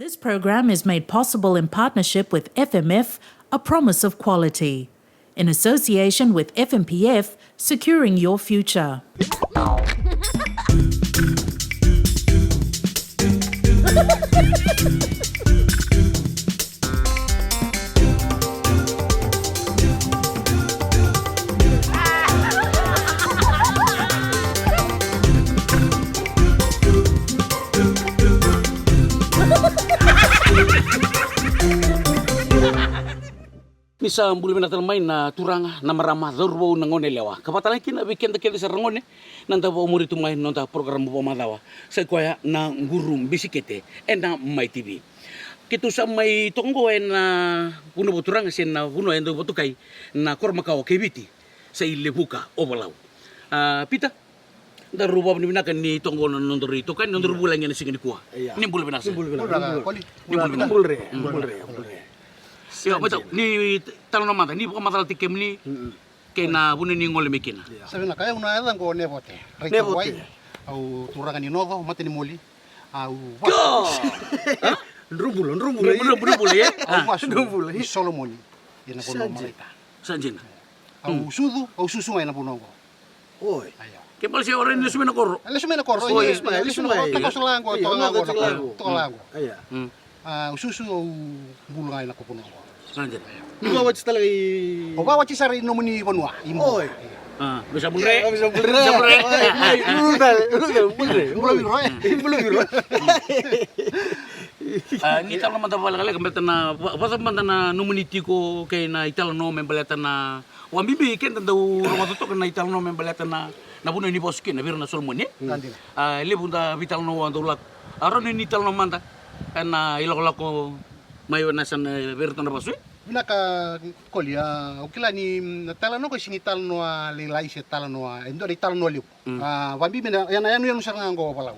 This program is made possible in partnership with FMF, a promise of quality. In association with FMPF, securing your future. Misa mbuli mena talmai na turanga na marama dhorbo na ngone lewa. Kapatala kina weekend kele sa rangone nanda ba umuri tumai nonta program bo madawa. Sa kwaya na ngurum bisikete ena mai TV. Kitu sa mai tongo na puno boturanga sen na puno endo botukai na korma kao kebiti sa ilebuka obalau. Pita da ruba ni binakan ni tongo nondori to kan nondor bulan yan singin kuha. Ni mbuli bina. Ni mbuli bina. Yo, betul. Ni talon mata, ni bukan masalah tikem ni, kena bunuh ni ngol mekina. Sabi na kaya una edan ko nevote. Nevote. Au turangan ni nodo, mati ni moli. Au. Rumbulo ya. Rumbulo. Solomoni. Ina kono malita. Sanjina. Au sudu, au susu ina ponongo. Oi. Ayo. Kepal si orang ni sumena koro. Sumena koro. Sumena. Takosolango, tolango. Aya. Au susu au bulunga ina ponongo. Sanjina. Ni bawa cita lagi. O bawa cita rin nomini ponua. Oi. Bisa bulre. Bulre. Italo mata bala kale kembali na pasal mata na nominiti ko kay na italo no membeleta na wambibi ken tandau rumah tutok na italo no membeleta na buno ni boskin na birna solmoni. Lebunda vitalo no andulak aron ni italo no manta kana iloko mayo na san berton na basui. Binaka kolia ukila ni tala no ko sinital no lelai se tala no endo di tala no liu. Wambi mena yana yanu yanu saranga go palau.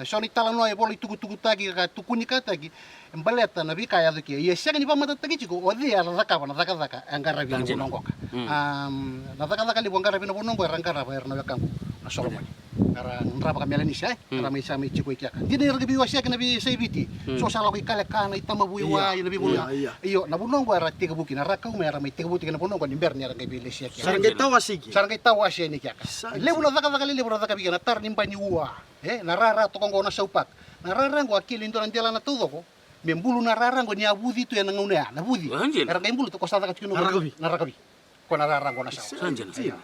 So ni tala no e bolo tuku tagi ka tukuni ka tagi embaleta na bika ya doki. Ye sega ni pamata tagi chiko odi ala raka na raka angara bi no nongo. Na raka li bongara bi no nongo rangara ba erna yakam na Solomon. Kara nrapa kamela ni sai kara mai sami chiko ikiaka. Dine ragi bi wasia kana bi saibiti. So sala ko ikale kana itama buiwa ina bi bulu. Iyo na bunongo ara tiga buki na raka umera mai tiga buki na bunongo ni berni ara ngai bi lesia kia. Sarangay tawa siya ni kiaka. Lebu na raka bi na tar nimpa ni uwa. Narara to kongo na saupak. Narara ngo akili ndo ndela na todo ko. Membulu narara ngo ni abudi tu yang ngune na budi. Era ngai mbulu to ko sada ka chikuno. Narakabi. Ko narara ngo na sa. Sanjina.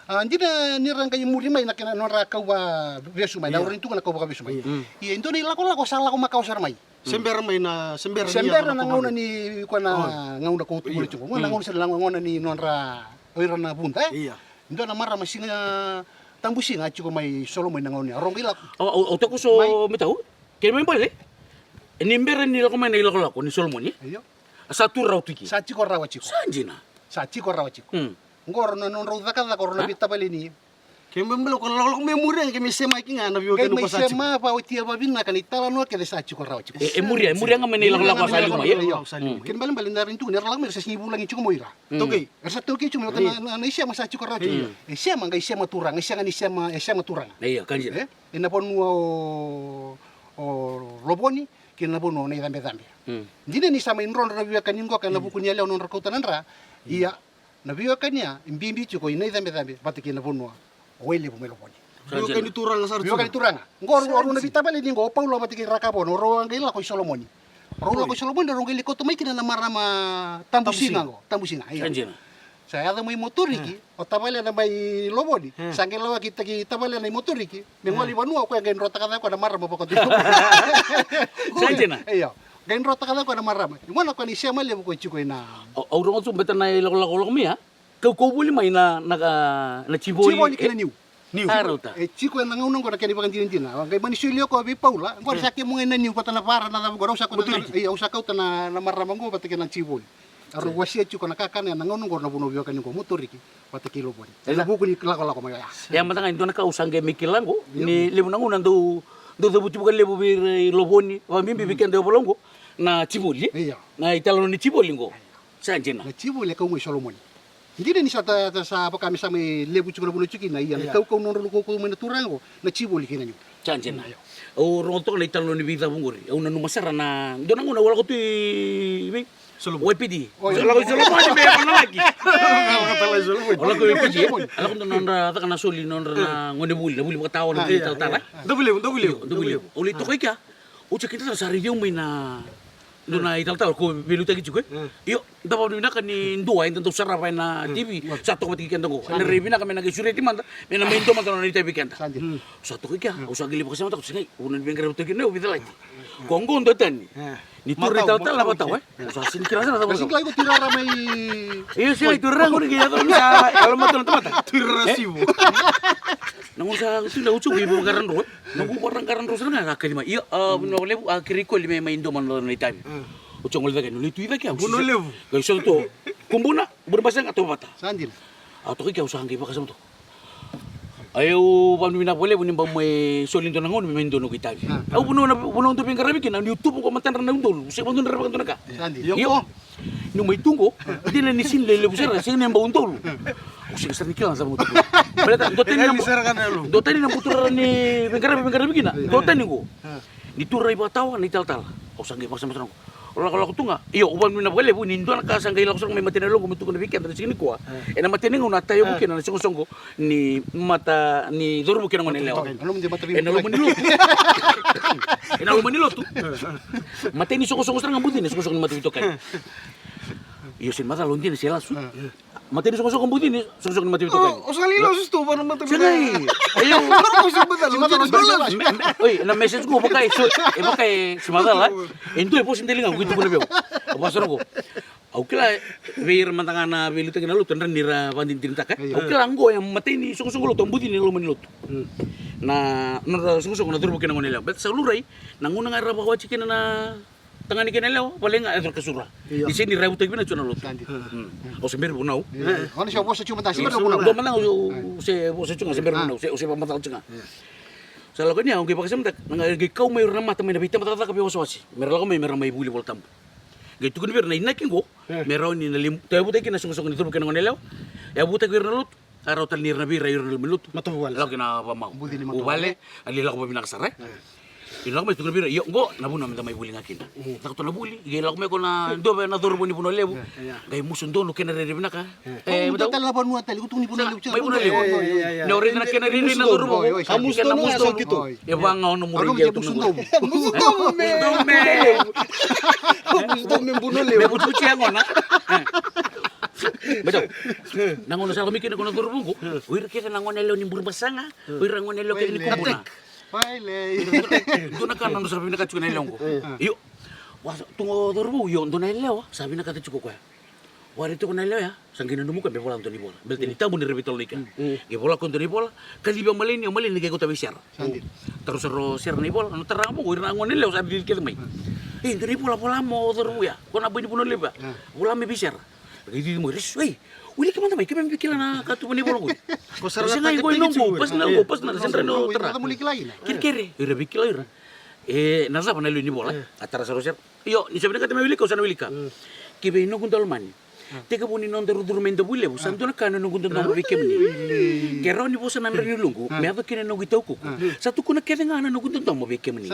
Andina ni rangka muri mai nakena noraka wa besu mai na urin tu na ko ba besu mai. Iya ndo ni lako sala ko makau sar mai. Sember na ngona ni ko na ngona ko tu bulu chungo. Ngona ngona sala ngona ni nonra oira na bunta. Iya. Ndo na mara masinga tambusi nga chiko mai Solomon na ngona. Arong ilak. O to ko so metau. Kaya mai bale. Nimber ni lako mai na ilako ni Solomon ni. Iya. Satu raw tiki. Sa chiko rawa chiko. Sanjina. Sa chiko rawa chiko. Ngor na non raw zakada korona bita bali ni. Kembali ko lolo memori yang kami sema kinga na biyo kanu pasati. Sema pa utia babina kan itala no ke sa chiko rawa chiko. Muria nga mai na ilako sa luma ye. Kembali na rin tu ni ralang mer sa sibu lang chiko moira. Toki. Ersa toki chuma na isya sa chiko rawa chiko. Isya man ga isya maturang, isya nga isya maturang. Iya kanjina. Ina pon o loboni kina bono na dambe. Dine ni sama inron na biya kanin ko kana buku niya non rakautan ra. Iya na biya kanya imbimbi chiko ina dambe batiki na bono. Wele po meloponi. Biyo kani turang sar. Biyo kani turang. Ngor na bitabali ni ngo paulo batiki rakabono ro ang ila ko Solomoni. Ro ko Solomoni ro ngili ko tumay kina na marama tambusinga ngo. Tambusinga. Kanjina. Saya ada mai motor iki, o tabale na mai loboni. Sangke lawa kita ki tabale na motor iki. Mengoli banua ko yang rota kada ko na marama pokok. Sanjina. Iya. Gain rota kada ko na marama. Mana ko ni siya mali ko chiko ina. Aurong so betan na ilako mi ha. Kau buli mai na chiboli. Chiboli kina niu. Arota. Chiko yang nangaunang ko na kani pakan tintin. Kay manisulio ko bi Paula. Ngor sakit mo ina niu patana para na ko sa ko. Iya usa ko na marama ko patiki na chiboli. Aro wasia chiko nakakana na ngono ngor na buno biyo kanin ko motor iki pati kilo boni. Ela buku ni lako maya. Yang matanga ito nakausange mikilango ni lebu nangunan do buti bukan lebu bir loboni wa mimbi bikin do bolongo na chiboli. Iya. Na italo ni chiboli ngo. Sanjina. Na chiboli ka mo Solomon. Hindi ni sa apa kami sa may lebu chiko na buno chiki na iya. Kau non ro ko mo na turango na chiboli kinanyo. Sanjina. O ronto na italo ni vida bunguri. O na numasara na do nanguna wala ko tu YPD. Wala ko solo mo ni me pa lagi. Wala ko YPD. Ala ko nandra ta kana soli nandra na ngone buli ka tawo na tala. Double. Uli to kay ka. O kita sa review may na do na ital ko biluta gitu ko. Yo, dapat na kan ni dua yang tentu sarapay na TV. Satu ko tikikan ko. Na review na kami nag-surety man. May na mento man na TV kanta. Satu ko kaya, usa gili pa kasi mata ko sige. Unan bengkara to kini ubita lagi. Kongo ndo tan. Ni turi tal la bataw eh. Usa sin kira sa Kasing kayo ko tirara may... Iyo siya turang ko ni kaya to sa alam mo to mata. Tirasibo. Nang sa sila ucu ibu karan ro. Nang karan ro sana ka kalima. Iyo no le akhiri ko lime may indo man na time. Ucu ngol dagan ulit tuida kaya. Buno levu. Kaya so to. Kumbuna berbasang atau bata. Sandil. Ato kaya usahan kaya pa kasama to. Ayaw pamilya na pala, bunin ba may solin to nangon, may mendo no kita. Ayaw puno to pingkarabi kina, YouTube ko matan na nundol. Sa mga narapakan to na ka. Sandil. Yo, nung may tungko, hindi na nisin lele busara, sing nang bauntol. Usig sa nikila sa mo. Balata, dotan na putura ni pingkarabi kina. Dotan ko. Dituray ba tawa ni tal. O sangi pa sa masarang ko. Wala ko tunga. Iyo, uban mo na pala, nindo na kasang kaila ko sa may matinalong ko na bikin dari sini ko. Na matineng na tayo ko kina na singosong ko ni mata ni dorbo kina ngone lewa. Ano mo di mata Ano mo nilo? Ano mo nilo tu? Mata ni singosong sa ngambuti ni singosong ni mata ito kay. Iyo sin mata lonti ni sila su. Mata ni singosong ngambuti ni singosong ni mata ito kay. O sa lilo sus to paano mata. Sagay. Ayo. Oy, na message ko ba kay si Madala. Ento po sindelingan ko ito ko na biyo. Abasar ko. Aukila beir mantanga na belita kina luto nran nira pandin tinta ka. Aukila anggo yang matay ni sungusung luto ambuti ni luman luto. Na nara sungusung na turbo kina ngonela. Bet sa luray nanguna nga rabawa chikina na tangani kina law paling nga ador kasura. Di sini rabu tagi na chuna luto. O sember bunau. Ano siya bosa cuma tasi pero Do manang se bosa chunga sember bunau se pamatal chunga. Sa lago niya, ang kipakasam tak, nangagikaw may urang mata may nabita matata kapi waswasi. Meron ako may may buli wal tampo. Gitu ko ni na inakin ko, meron ni nalim, tayo butay kinasungusong ni turbo kinang nelaw. Ya butay ko lut, araw tal nir na bira yun milut. Matuwal. Lago kina pamaw. Ubale, alila ko pa binakasara. Ila ko may tukar bira, iyo go, nabu namin may buli nga kina. Nakuto na buli, gila ko may ko na do na turbo ni puno lewo. Gay musun do no kina rerib na ka. Muda talaban mo tali ko tuni puno May puno lewo. Nauri na kina rerib na turbo. Kamus to no sa kito. Ya bang no mo Ano rin mo yung musun to? Musto me. Musto me buno May levu. puto siya ngo na. Betul. Nangono sa kami kina kono turbo ko. Uy kita nangonelo ni burbasanga. Uy rangonelo kini kubuna. Paile. Ito na kanon sa pinakatsuko na ilong ko. Iyo. Tungo turbo yo ndo na ilaw. Sabi na katsuko ko. Wari to ko na ilaw ya. Sang ginanum ko be bola to ni bola. Belti ni tamu ni rebitol nika. Ge bola ko to ni bola. Kaliba malin ni ko tabi share. Terus ro share ni bola. Anu terang mo uy rangon ilaw sabi kita may. Ndo ni bola mo turbo ya. Ko na bini puno leba. Bola me bishar. Gidi mo ris. Uli ka man tamay, kami pikilan na katuman ni bolong ko. Kusara Kasi na nga ko nunggu, pas na sendra no tera. Kiri-kiri, ira bikila ira. Nasa pa na ni bola, atara sa roser. Yo, ni sabi na kata may wili ka, sana wili ka. Kibe no kuntal man. Teka po ni non durmendo bule, santo na kano no kuntal na bikem ni. Kero ni po sa nanre ni lunggu, may ato kina no gitaw ko. Sa tuko na kaya nga no kuntal na bikem ni.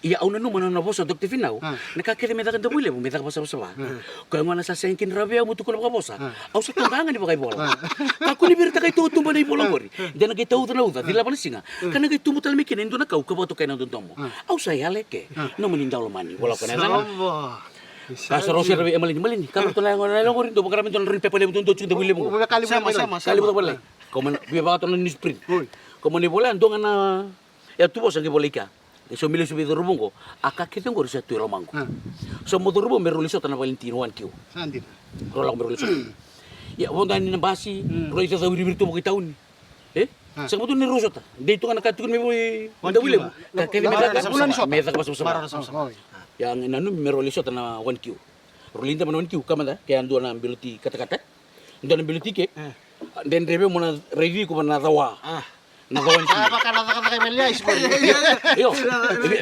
Iya au na no man na po sa doktor finaw. Nakakita may dakan bule, may dakan sa sawa. Kaya nga nasa sengkin rabia mo tuko na kabosa. Au sa tungangan di ba kay bola. Ako ni birta kay tutumba na bola gori. Dena kay tawo na uta, dila palasinga. Kana kay tumutal mi kinin do na kau kabato kay nang mo. Au saya leke. No manindaw lamani, wala ko na na. Kaso rosi rabi malin. Kamu to lang ko rin do pagkaramin to rin pepale mo to chunda bule mo. Sama. Kali mo to pala. Como biya ba to ni sprint. Como ni bola ando nga na ya tubo sa gibolika. So mili subi durubong ko. Aka kitong ko sa tuiro mangko. So mo durubong meron lisot na Valentino 1 kiw. Sandil. Rolang meron lisot. Ya wonda ni basi, ro isa sa wiribir to mo kitaon. Sa mo to ni rusot. Dito nga nakatukon mi boy. Wanda bule mo. Kaya may ka paso sa. Yang inanu meron lisot na 1 kiw. Rolinda man 1 kiw kamanda kaya ando na biluti kata-kata. Ando na biluti ke. Den rebe mo na ready ko na tawa. Nagawan siya. Baka nakakata kay Melias. Yo,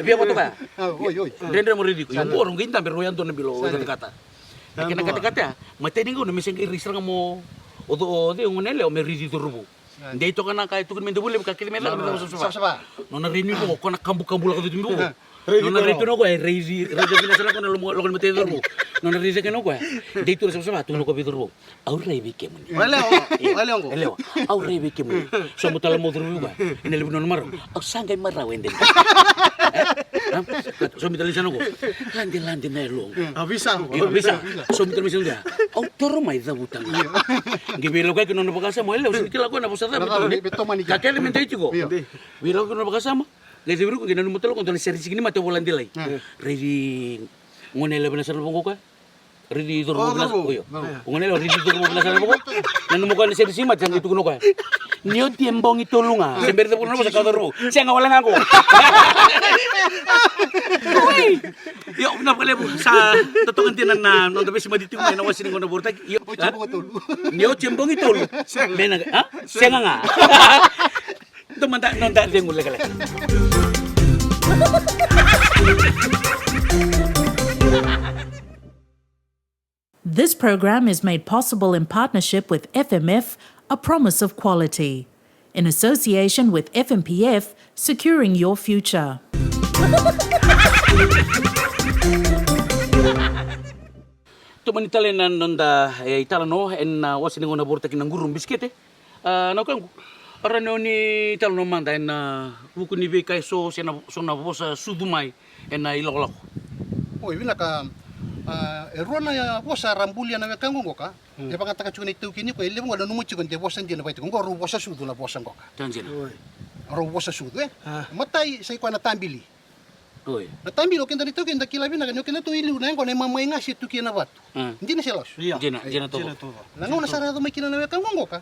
biya mo to ka. Oy. Dendre mo ridiko. Yung borong ginta pero yan to na bilo kata-kata. Kaya kata-kata, matening ko na mising irisra nga mo odo yung nele o meridi to rubo. Dito ka na kahit tukun mendo boleh kakili mela ka Sapa. Nona rini ko na kambu-kambu la ka timbo. Nona rito no ko ay reisi bina sala ko na lo kan mate dorbo. Nona reisi ka no ko. Dito sa tu ko bidorbo. Au revi ke mun. Wale ongo. Eleo. Au revi ke mun. So mutala mo dorbo ba. Ina libu non maro. Au sangay mara wende. So mitali sana ko. Landi na lo. Bisa. Bisa. So mitali sana. Au toro mai da butang. Gibilo ka kuno bagasa mo eleo sikila ko na busada Beto manika. Kakele mente chico. Viro ko na bakasama. Gasi viro ko ginanu mutalo ko tole seri sigini mate bolan dilai. Ready ngone le bena sarbo ko ka. Ready dorbo bena oyo. Ngone le ready dorbo bena sarbo ko. Nanu mo ko le seri sima jang itu kuno ka. Nio tiembong itu lunga. Semberde puno mo sa ka dorbo. Siya nga wala nga ko. Uy. Yo na pala sa totokan tinan na no dapat si maditi mo na wasin ko na burta. Yo. Nio tiembong itu lu. Mena ha? Siya nga. Tumanda nonda dengul lagi. This program is made possible in partnership with FMF, a promise of quality. In association with FMPF, securing your future. Tuman italian nonda italano en wasin ko na burta kinang gurung biskete. No kan Arano ni talo manda na buku ni be kai so na bosa sudumai na ilolok. Oi vila ka erona ya bosa rambulia na kango ngoka. Ya pangata ka chuni tu kini ko ele mo na numu chikon de bosa ndina pai ko ro bosa sudu na bosa ngoka. Tanjina. Ro bosa sudu matai sai ko na tambili. Oi. Na tambili kenda ni tu kenda kila bina kan kenda tu ilu na ngo na mama inga si tu kina bat. Ndina selos. Jena to. Na ngo na sara do mai kina na kango ngoka.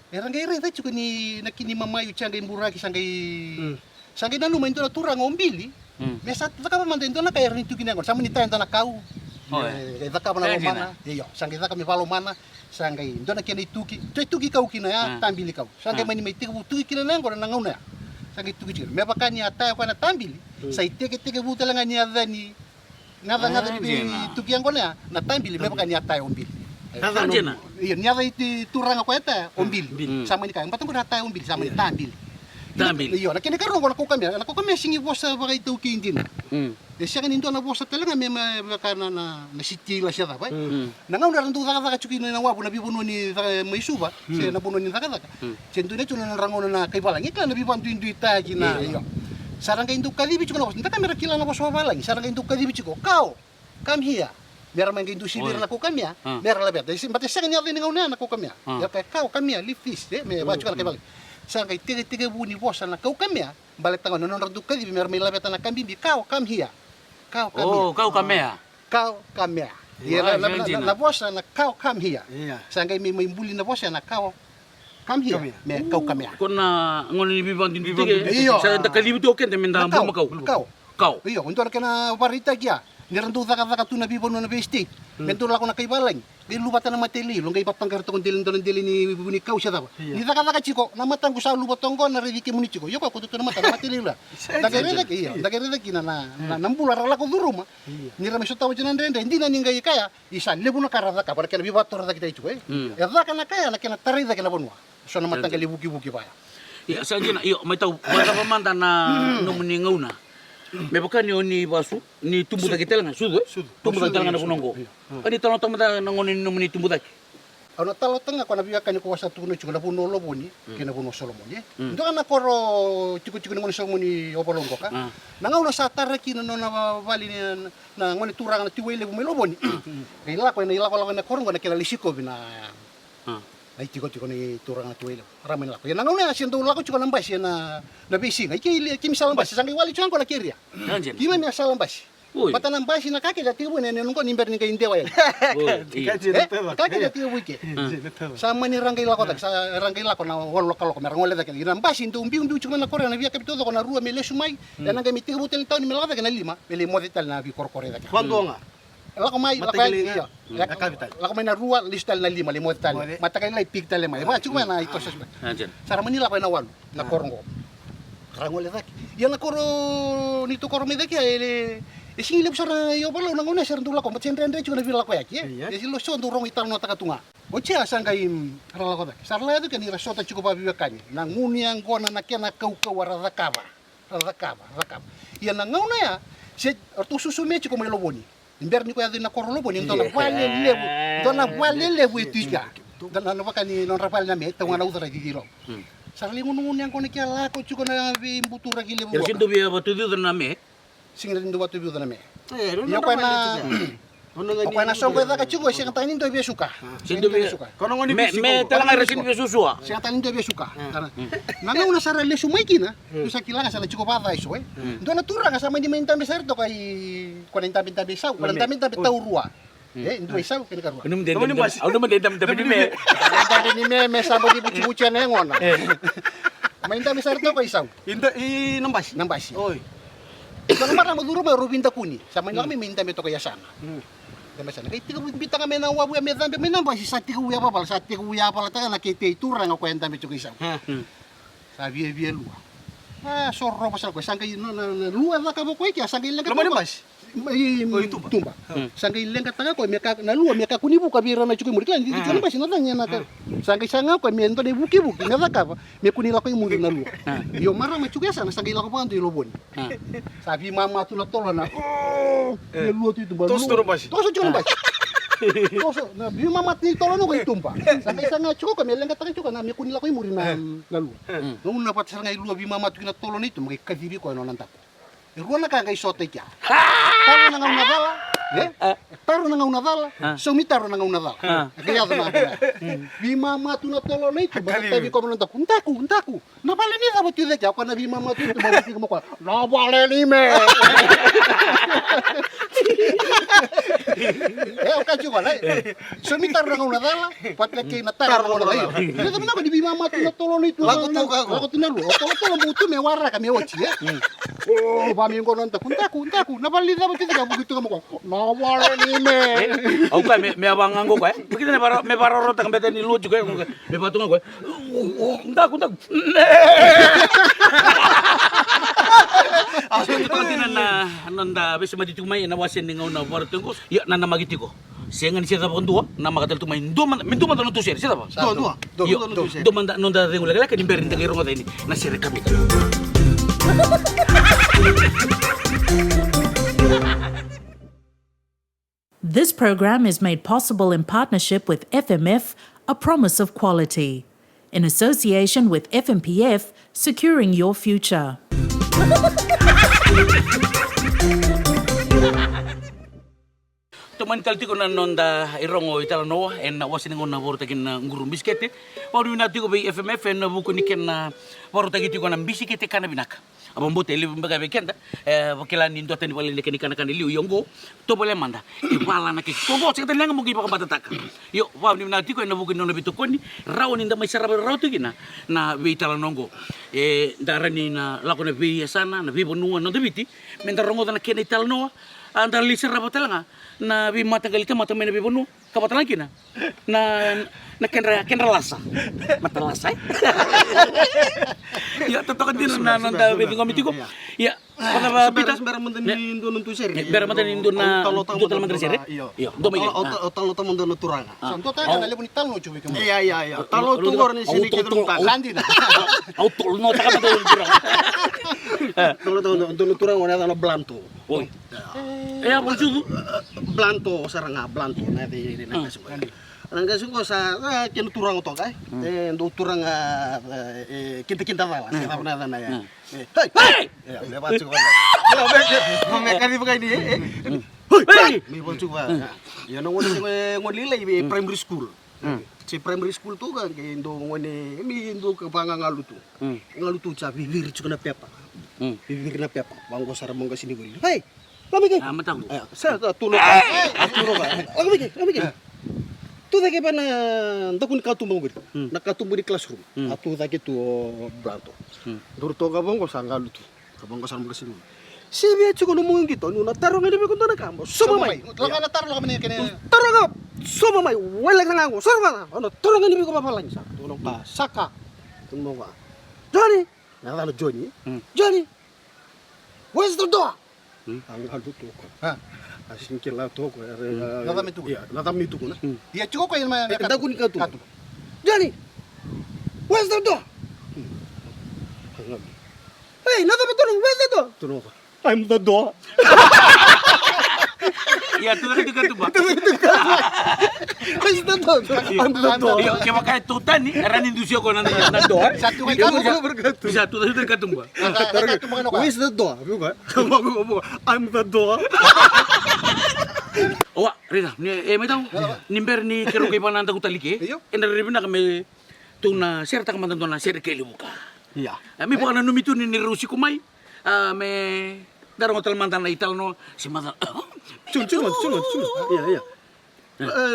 Erangai renta chuko ni nakini mamayu changai mburaki sangai nanu main tola turang ombili. Mesa taka manda indona kaya rin tukina ngon sama ni tayo na kau. Taka mana mana. Iyo, sangai taka mi valo mana sangai indona kena ituki. Tuki kau kina ya tambili kau. Sangai mani mai tiku tuki kina ngon na ngauna. Sangai tuki kina. Me bakani ata ko na tambili. Sai teke buta langa ni adani. Ngada ni tuki ngon na tambili me bakani ata ombili. Tanjina. Iya, nyata itu turang aku eta ombil. Sama ni kan, patung rata ombil sama ni tambil. Tambil. Iya, nak kena karong nak ko kami singi bosa bagay tu kindin. Siya kan into na bosa talaga may makana na sitila siya ba. Nangaw na randu taka chukin na wabu na bibuno ni may suba, siya na buno ni taka. Sento na tunan rangon na kay balang ikla na biban tu induita gina. Iyo. Sarang kay induk kadibi chuko na bosa. Taka mera kila na bosa balang. Sarang kay induk kadibi chuko. Kau, come here. Biar main gitu sih biar aku kami ya, biar lebih. Jadi berarti saya nyari dengan orang aku kami ya. Ya kayak kau kami ya, lift this, deh, me baca kan kayak balik. Saya kayak tiga bunyi bos anak kau kami ya, balik tangan nonon ratu kali biar main lebih tanah kami kau kami ya, kau kami. Oh, kau kami ya. Kau kami ya. Ya, na bos anak kau kami ya. Saya kayak main bully na bos anak kau kami ya, me kau kami ya. Kau na ngon ni biban tiga. Saya tak kali itu oke, tapi minta ampun kau. Kau. Iya, untuk kena warita kia. Nirandu taka tu na bibo no na estate. Mentur lako na kay balang. Di lubatan na mateli, long kay patangkar to kondilin ni buni kau siya taba. Ni taka chiko, na matang ko sa lubatong ko na redike muni chiko. Yo ko to na mata mateli la. Dagere kina na nambula rala ko duruma. Ni rame so tawo janan rende, hindi na ningay kaya. Isa lebu na karada ka para kana bibator da kita chiko. Ya da kana kaya na kana tarida kana bonwa. So na matang kali buki pa. Ya sanjina, iyo may taw bata pamanta na numuni ngauna. Me baka ni basu ni tumbu daki telang sudu tumbu daki telang na kunongko ani talo tamo da ngoni numuni tumbu daki Ano talo tanga ko na biya kanyo ko sa tuno chuko na puno lobo ni kina puno solomon ye ndo kana koro chiku ni ngoni solomon ni opolongo ka nangaw na sa taraki no na vali ni na ngoni turang na tiwele bu lobo ni ila ko na korongo na kila lisiko bina ay tiko ni turang na tiwele ramen la ko nangaw na sindo la ko chuko nambas ya na bisi ngai ki misal nambas sangai wali chuan ko la kiria kima mi asal nambas Mata nambas na kake da tibu ne nungko nimber ni kay indewa yan. Kake da tibu ke. Sama ni rangay lako tak, rangay lako na walo lako merang wala tak. Nambas into umbi chuma na kore na via kapito ko na rua mele sumay. Dan nga mitigo butel taw ni melaka na lima, mele modital na vi korkore tak. Kwando nga. Lako may lako may na rua listal na lima limotal. Matakay na ipigtal lima. Ma chuma na ito sa. Sara manila ko na walo na korongo. Karangol tak. Yan na koro nito koro medaki ele Singilip sa yo pala nang una sir ndula ko matsen rende chuna vila ko yaki. Desi lo so ndurong ital no taka tunga. Oce asangai rala kota. Sarla itu kan irasota cukup abibakani. Nanguni ang kona nakena kau radakaba. Radakaba. Ia nangauna ya. Se ortu susu me cukup mai loboni. Imberni ko yadina koro loboni ntona vale lebu. Ntona vale lebu itu ya. Dan ano bakani non rapal na me tawanga udara gigiro. Sarli ngununi ang kona kiala ko cukup na imbutura gilebu. Ya sinto biya batu itu na me. Singrin do batu biu na me. Iya Ia ko na Opa na songko ita kacugo sing tanin do biya suka. Sinto biya suka. Kono ngoni Me talang ay resin biya susua. Sing tanin do biya suka. Nanga una sara le sumaikina. Tu sakilanga sala cukup pada iso Do na turanga sama di mainta besar to kai 40 besau, 40 tau rua. Indo isau kene karua. Unum dendam tapi me. Tadi ni me sabo di buci-bucian ngona. Mainta besar to kai isau. Inta i nambas. Nambasi. Oi. Kalau marah maduro baru binta kuni. Sama kami minta beto kaya sana. Dama sana. Kay tiga binta kami na wabu me dambe me nambasi sa tiga uya papal ta na kete iturang ko enta beto kaya sana. Sabi via lua. Sorro pasal ko sangkay no lua da kabo ko iki sangkay lang. Lama nambas. Tumba. Sangkay lang katanga ko me ka na lua me ka kuni buka bira na chukoy murid lan di ko nambasi na tanya na ka. Sangkay sanga ko me ento de buki na da ka. Me kuni la ko murid na lua. Yo marang me chukoy sana sangkay la ko panto ilobon. Sabi mama tu na tolo na. Le lua tu tumba. Tos toro basi. Tos chukoy nambasi. Tos na bi mama ti tolo no ko tumba. Sangkay sanga chukoy me lang katanga chukoy na me kuni la ko murid na lua. Nung na pat sangay lua bi mama tu na tolo nito mo kadiri ko no nanta ko. Ruan na kagay sote kya. Taro na nga unadala. Taro na nga unadala. Sumita na nga unadala. Kaya na ako. Bi mama tu na tolo na ito. Bakit tabi ko mananta ko. Untaku. Nabale ni sa buti kya. Kwa na bi mama tu ito. Mabati ko mo ko. Nabale ni me. Oka chuko la. Sumita na nga unadala. Patla kay na taro na nga. Ito na ko di bi mama tu na tolo na ito. Lago tinalu. Oka tolo buto me warra kami ochi. Oh, pami ko nanta kuntaku. Nabali na buti ka begitu kamu ko. Nawala ni me. Au ka me abangan ko ka. Begitu me para rota kan beta ni lu juga me patungan ko. Kuntaku. Aso ito tinan na nanda bes madi tumay na wasin ni ngaw na warteng ko. Ya nana magiti ko. Sengan siya sa tua na makatal tumay. Mindu man to share siya ba? Do man nonda regular kala kan imberin tagiro ngota ini. Na share kami. This program is made possible in partnership with FMF, a promise of quality. In association with FMPF, securing your future. Teman kalti ko na nonda irongo italano en wasin ngo na borta kin ngurum biskete waru na tigo be FMF en buku niken na borta giti ko na bisikete kana binak abang bote li baga be kenda wakilan ni ndoten wala ni kana liu yongo to bole manda ibala na ki togo sekete lenga mo gi baka batatak yo wa ni na tigo en buku no bitu koni rawni nda mai saraba rawtu gina na be italano darani na lakona be sana na be bonu no debiti mendarongo na kena italano andar liser rabotelanga na bi mata galita mata mena bi bonu kapatan lagi na kenra lasa mata lasa ya totokan din na nanda bi ngomiti ko ya pada ba pita Sembarang mantan Indo nuntu seri. ber mata Indo na do tal mantra sere Iya. do mai Talo tamu nuntu turanga. Santo ta kana le bonita no chubi kamu. Iya. Talo tungor ni sini kita nuntas. Landi na. auto no taka mata kurang Talo nuntu turanga wana talo blanto. oi ya bolsu Blanto saranga blanto na di nangkas mo. Nangkas ko sa kinu turang to kay. Ndo turang kinta wala. Sa na na ya. Hey! Ya, lepas ko. Mame kali bagay ni. Hey! May bolsu ba. Yan ang wala ng lilay primary school. Si primary school to kan kay ndo ngone mi ndo ka pangangaluto. Ngaluto sa bibir ko na pepa. Bibir na pepa. Bangko sara mong sini gol. Hey! Kami kay. mata ko Sa tulog ka. Tulog ka. Kami kay. Tu dake pa na ndakun ka tumbang gud. Nakatumbo di classroom. Atu dake tu blanto. Durto ka bangko sa ngaluto. Ka bangko sara mong sini. Sibi chuko no mong gito no nataro ngani be kunta na kamo. Sumamay. Laka na taro kami kene. Taro ka. Sumamay. Wala ka nango. Sarwa. Ano taro ngani be ko papalan sa. Tulong ka. Saka. Tumbo ka. Johnny. Nalalo Johnny. Johnny. Where's the door? Ang haluto ko. Assim que lá toco. Latamituku. Iya, latamituku na. Dia cukup kayak mana? Daku ni katu. Johnny, where's the door? Hey, latamituku, where's the door? Tuno ka. I'm the door. Ya, tu tadi kan tu ba. Where's the door? I'm the door. Iya, kaya makanya tutan ni, aranin du siya ko ng door. Satu kali Iya, kamu bisa- berkatu. Bisa tu tadi kan tu ba. Katu mga ka. Where's the door? Bukan. I'm the door. Owa, Rina, ni may tahu. Nimber ni kero kay pananta ko talike. Iyo. Enda rin na kami tu na serta ka mantan na ser kay libuka. Iya. Mi pa na numito ni Rusi kumay. Me darong hotel mantan na ital no si mantan. Cuma. Iya.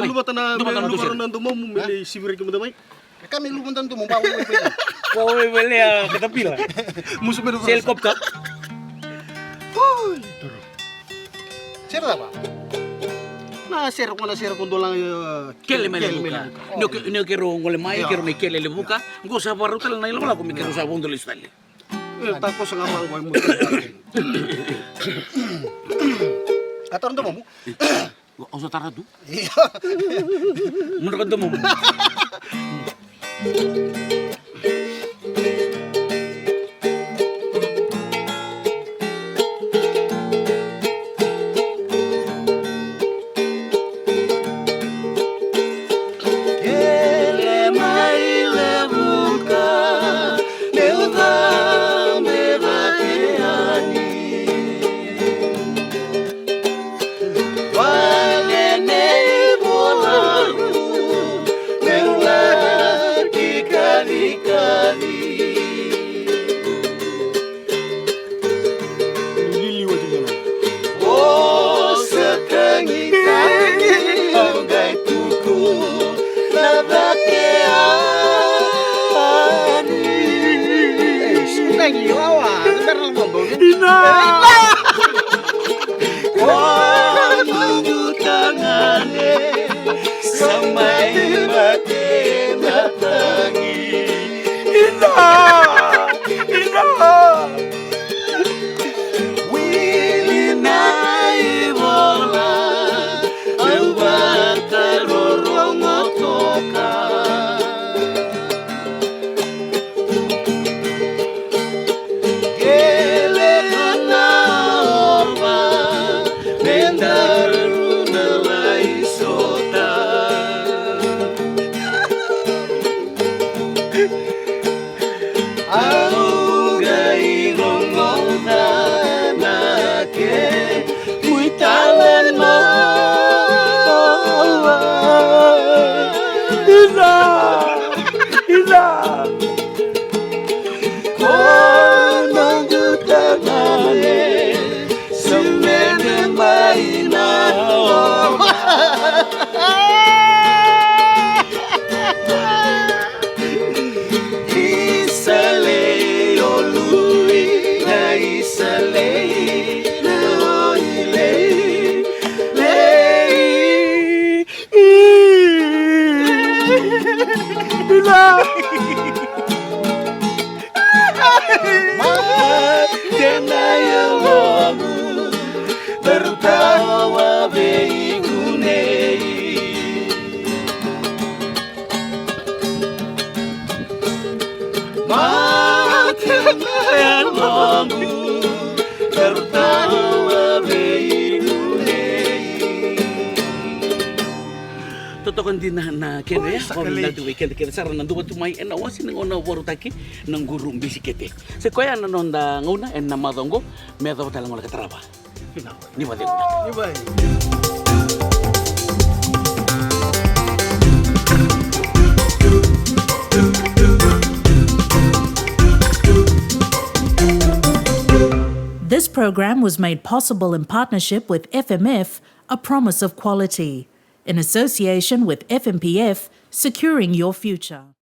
Lu bata na Lu bata na lu kusir. baru nanti mau memilih sibir ke damai. Kami lu mantan tu membawa WP. Kowe wele ya katapila. Musuh beru. Si helikopter. Sir lah, Pak. Na share ko dolang Kele me libuka. Nyo kero ngole mai kero ni kele libuka. Ngo sa parutal na ilo ko mi kero sa bondo listali. Tapos nga mang ko mo. Ator tu mo. O sa tarado. Iya. Menurut kamu? Lili wa dulu. Sudah ngilawa, sebentar lang mo. Totoo din na kaya kung nado weekend kaya sa ran nando tumay en awasin ng ona waro taki ng gurong bisikete. Se koya na nonda nguna en na madongo me do talang wala katraba. Ni ba dego. Ni ba? This program was made possible in partnership with FMF, a promise of quality, in association with FMPF, securing your future.